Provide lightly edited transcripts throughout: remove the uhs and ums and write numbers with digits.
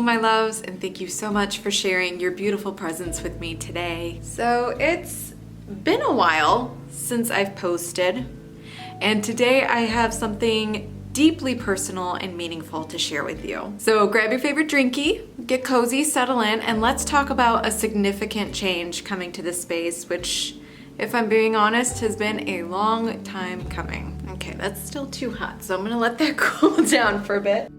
Hello, my loves, and thank you so much for sharing your beautiful presence with me today. So it's been a while since I've posted, and today I have something deeply personal and meaningful to share with you. So grab your favorite drinky, get cozy, settle in, and let's talk about a significant change coming to this space, which, if I'm being honest, has been a long time coming. Okay, that's still too hot, so I'm gonna let that cool down for a bit.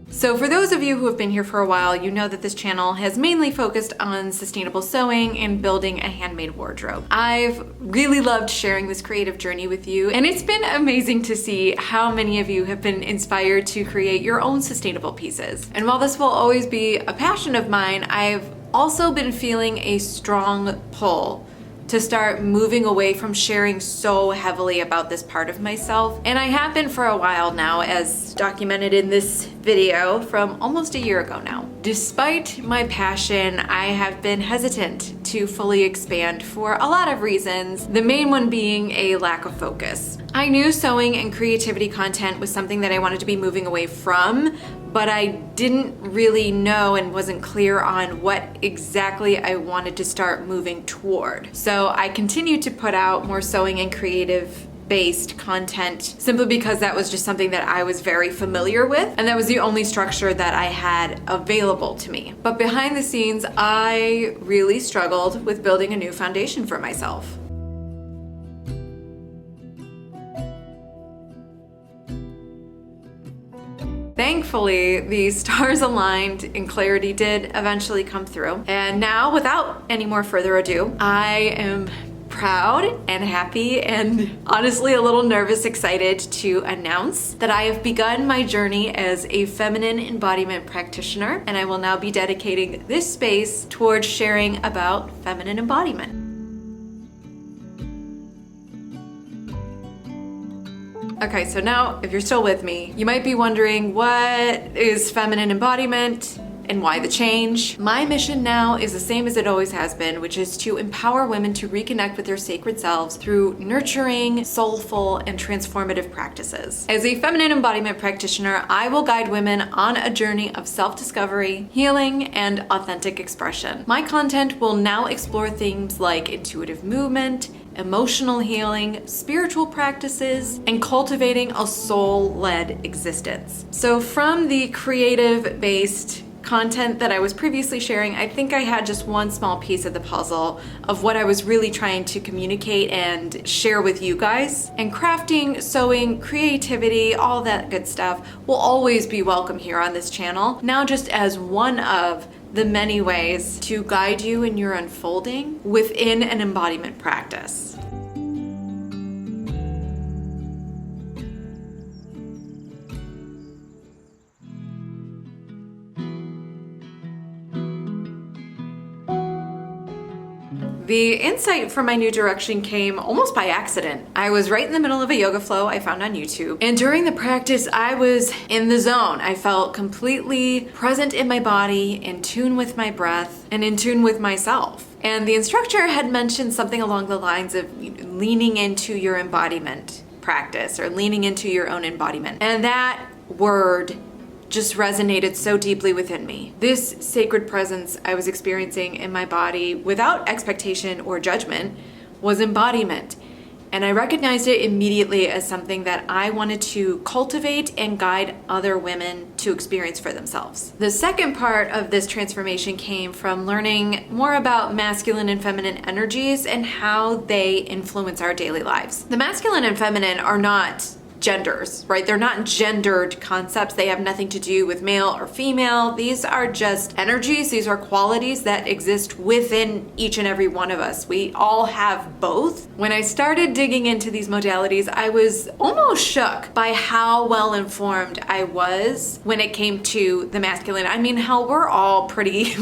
So for those of you who have been here for a while, you know that this channel has mainly focused on sustainable sewing and building a handmade wardrobe. I've really loved sharing this creative journey with you, and it's been amazing to see how many of you have been inspired to create your own sustainable pieces. And while this will always be a passion of mine, I've also been feeling a strong pull to start moving away from sharing so heavily about this part of myself. And I have been for a while now, as documented in this video from almost a year ago now. Despite my passion, I have been hesitant to fully expand for a lot of reasons, the main one being a lack of focus. I knew sewing and creativity content was something that I wanted to be moving away from, but I didn't really know and wasn't clear on what exactly I wanted to start moving toward. So I continued to put out more sewing and creative based content simply because that was just something that I was very familiar with, and that was the only structure that I had available to me. But behind the scenes, I really struggled with building a new foundation for myself. Thankfully, the stars aligned and clarity did eventually come through. And now, without any more further ado, I am proud and happy and honestly a little nervous, excited to announce that I have begun my journey as a feminine embodiment practitioner, and I will now be dedicating this space towards sharing about feminine embodiment. Okay, so now if you're still with me, you might be wondering, what is feminine embodiment and why the change? My mission now is the same as it always has been, which is to empower women to reconnect with their sacred selves through nurturing, soulful, and transformative practices. As a feminine embodiment practitioner, I will guide women on a journey of self-discovery, healing, and authentic expression. My content will now explore themes like intuitive movement, emotional healing, spiritual practices, and cultivating a soul-led existence. So from the creative-based content that I was previously sharing, I think I had just one small piece of the puzzle of what I was really trying to communicate and share with you guys. And crafting, sewing, creativity, all that good stuff will always be welcome here on this channel, now just as one of the many ways to guide you in your unfolding within an embodiment practice. The insight for my new direction came almost by accident. I was right in the middle of a yoga flow I found on YouTube, and during the practice I was in the zone. I felt completely present in my body, in tune with my breath, and in tune with myself. And the instructor had mentioned something along the lines of leaning into your embodiment practice, or leaning into your own embodiment. And that word just resonated so deeply within me. This sacred presence I was experiencing in my body without expectation or judgment was embodiment. And I recognized it immediately as something that I wanted to cultivate and guide other women to experience for themselves. The second part of this transformation came from learning more about masculine and feminine energies and how they influence our daily lives. The masculine and feminine are not genders, right? They're not gendered concepts. They have nothing to do with male or female. These are just energies. These are qualities that exist within each and every one of us. We all have both. When I started digging into these modalities, I was almost shook by how well informed I was when it came to the masculine. I mean, hell, we're all pretty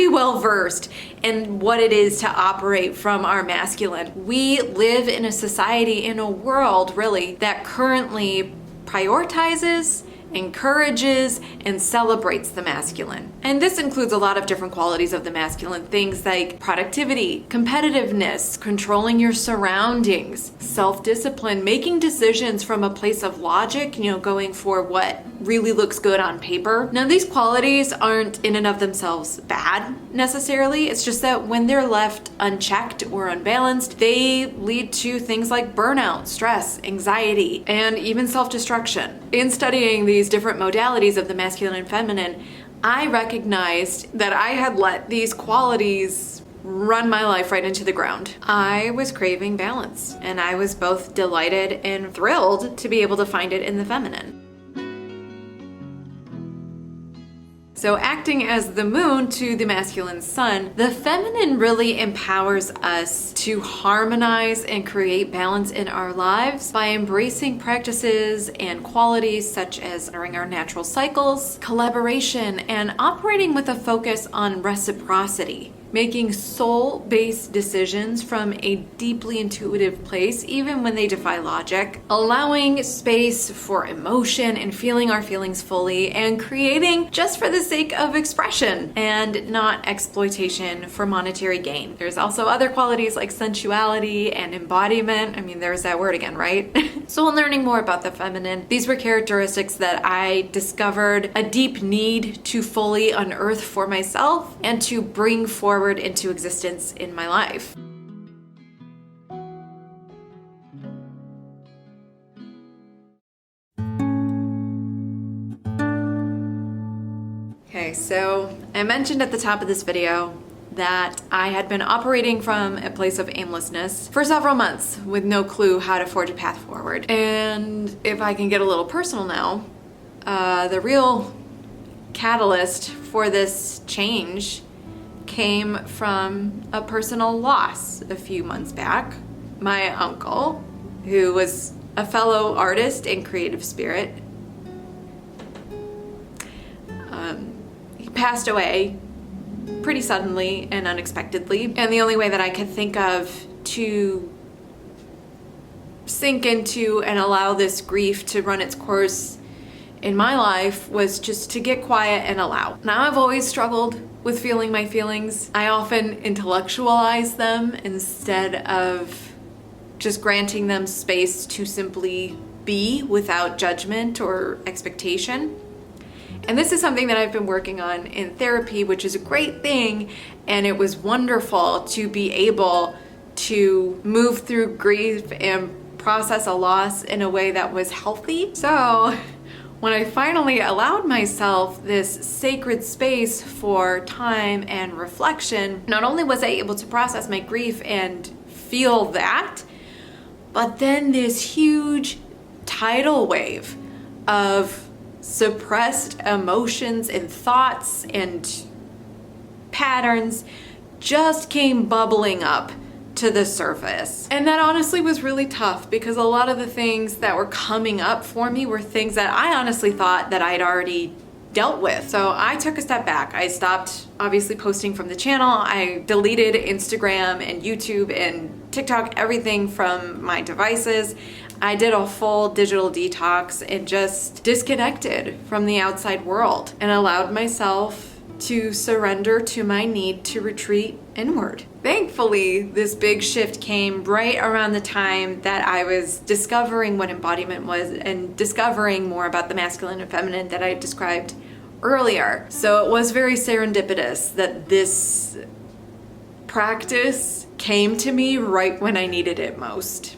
well versed in what it is to operate from our masculine. We live in a society, in a world really, that currently prioritizes encourages and celebrates the masculine. And this includes a lot of different qualities of the masculine, things like productivity, competitiveness, controlling your surroundings, self-discipline, making decisions from a place of logic, going for what really looks good on paper. Now, these qualities aren't in and of themselves bad necessarily. It's just that when they're left unchecked or unbalanced, they lead to things like burnout, stress, anxiety, and even self-destruction. In studying these different modalities of the masculine and feminine, I recognized that I had let these qualities run my life right into the ground. I was craving balance, and I was both delighted and thrilled to be able to find it in the feminine. So acting as the moon to the masculine sun, the feminine really empowers us to harmonize and create balance in our lives by embracing practices and qualities such as honoring our natural cycles, collaboration, and operating with a focus on reciprocity. Making soul-based decisions from a deeply intuitive place, even when they defy logic, allowing space for emotion and feeling our feelings fully, and creating just for the sake of expression and not exploitation for monetary gain. There's also other qualities like sensuality and embodiment. There's that word again, right? So in learning more about the feminine, these were characteristics that I discovered a deep need to fully unearth for myself and to bring forward into existence in my life. Okay, so I mentioned at the top of this video that I had been operating from a place of aimlessness for several months with no clue how to forge a path forward. And if I can get a little personal now, the real catalyst for this change came from a personal loss a few months back. My uncle, who was a fellow artist and creative spirit, he passed away pretty suddenly and unexpectedly. And the only way that I could think of to sink into and allow this grief to run its course in my life was just to get quiet and allow. Now, I've always struggled with feeling my feelings. I often intellectualize them instead of just granting them space to simply be without judgment or expectation. And this is something that I've been working on in therapy, which is a great thing. And it was wonderful to be able to move through grief and process a loss in a way that was healthy. So when I finally allowed myself this sacred space for time and reflection, not only was I able to process my grief and feel that, but then this huge tidal wave of suppressed emotions and thoughts and patterns just came bubbling up to the surface. And that honestly was really tough because a lot of the things that were coming up for me were things that I honestly thought that I'd already dealt with. So I took a step back. I stopped obviously posting from the channel. I deleted Instagram and YouTube and TikTok, everything from my devices. I did a full digital detox and just disconnected from the outside world and allowed myself to surrender to my need to retreat inward. Thankfully, this big shift came right around the time that I was discovering what embodiment was and discovering more about the masculine and feminine that I described earlier. So it was very serendipitous that this practice came to me right when I needed it most.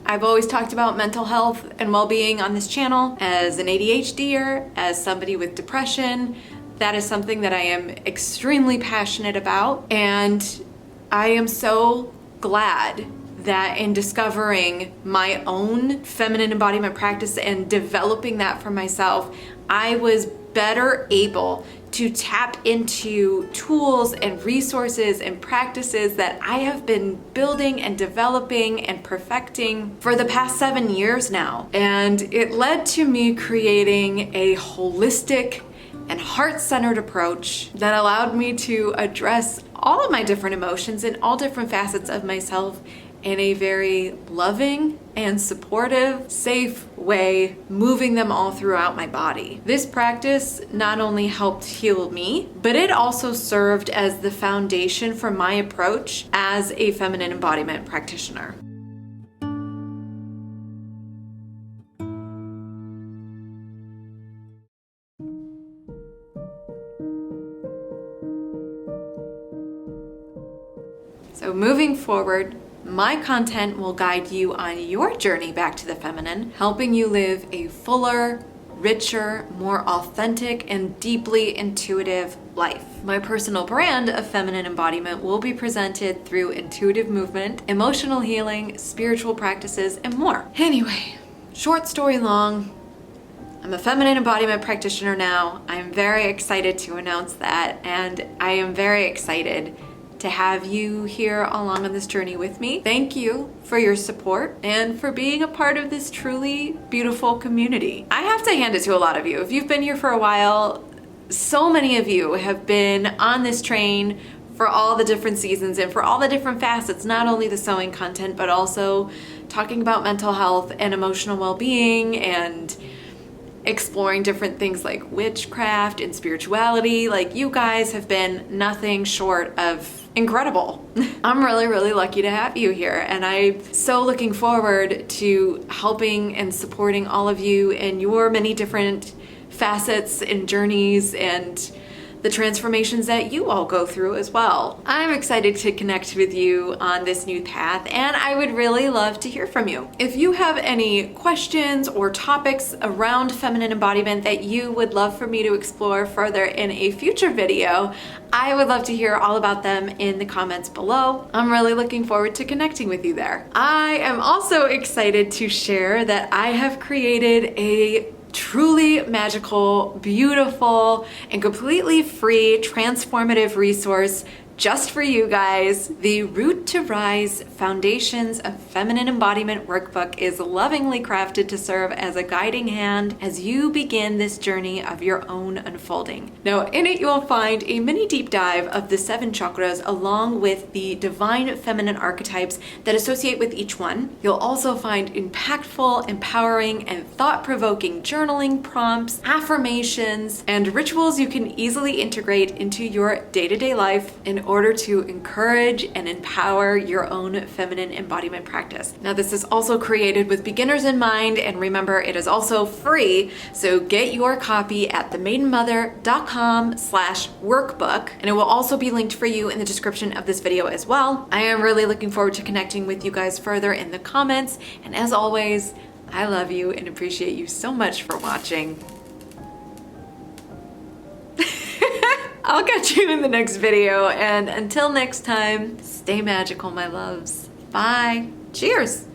I've always talked about mental health and well-being on this channel. As an ADHDer, as somebody with depression, that is something that I am extremely passionate about. And I am so glad that in discovering my own feminine embodiment practice and developing that for myself, I was better able to tap into tools and resources and practices that I have been building and developing and perfecting for the past 7 years now. And it led to me creating a holistic and heart-centered approach that allowed me to address all of my different emotions and all different facets of myself in a very loving and supportive, safe way, moving them all throughout my body. This practice not only helped heal me, but it also served as the foundation for my approach as a feminine embodiment practitioner. So moving forward, my content will guide you on your journey back to the feminine, helping you live a fuller, richer, more authentic, and deeply intuitive life. My personal brand of feminine embodiment will be presented through intuitive movement, emotional healing, spiritual practices, and more. Anyway, short story long, I'm a feminine embodiment practitioner now. I'm very excited to announce that, and I am very excited to have you here along on this journey with me. Thank you for your support and for being a part of this truly beautiful community. I have to hand it to a lot of you. If you've been here for a while, so many of you have been on this train for all the different seasons and for all the different facets, not only the sewing content, but also talking about mental health and emotional well-being and exploring different things like witchcraft and spirituality. Like, you guys have been nothing short of incredible. I'm really, really lucky to have you here, and I'm so looking forward to helping and supporting all of you in your many different facets and journeys and the transformations that you all go through as well. I'm excited to connect with you on this new path, and I would really love to hear from you. If you have any questions or topics around feminine embodiment that you would love for me to explore further in a future video, I would love to hear all about them in the comments below. I'm really looking forward to connecting with you there. I am also excited to share that I have created a truly magical, beautiful, and completely free transformative resource just for you guys. The Root to Rise Foundations of Feminine Embodiment workbook is lovingly crafted to serve as a guiding hand as you begin this journey of your own unfolding. Now, in it, you'll find a mini deep dive of the 7 chakras along with the divine feminine archetypes that associate with each one. You'll also find impactful, empowering, and thought-provoking journaling prompts, affirmations, and rituals you can easily integrate into your day-to-day life in order to encourage and empower your own feminine embodiment practice. Now, this is also created with beginners in mind, and remember, it is also free, so get your copy at themaidenmother.com/workbook, and it will also be linked for you in the description of this video as well. I am really looking forward to connecting with you guys further in the comments, and as always, I love you and appreciate you so much for watching. I'll catch you in the next video, and until next time, stay magical, my loves. Bye. Cheers.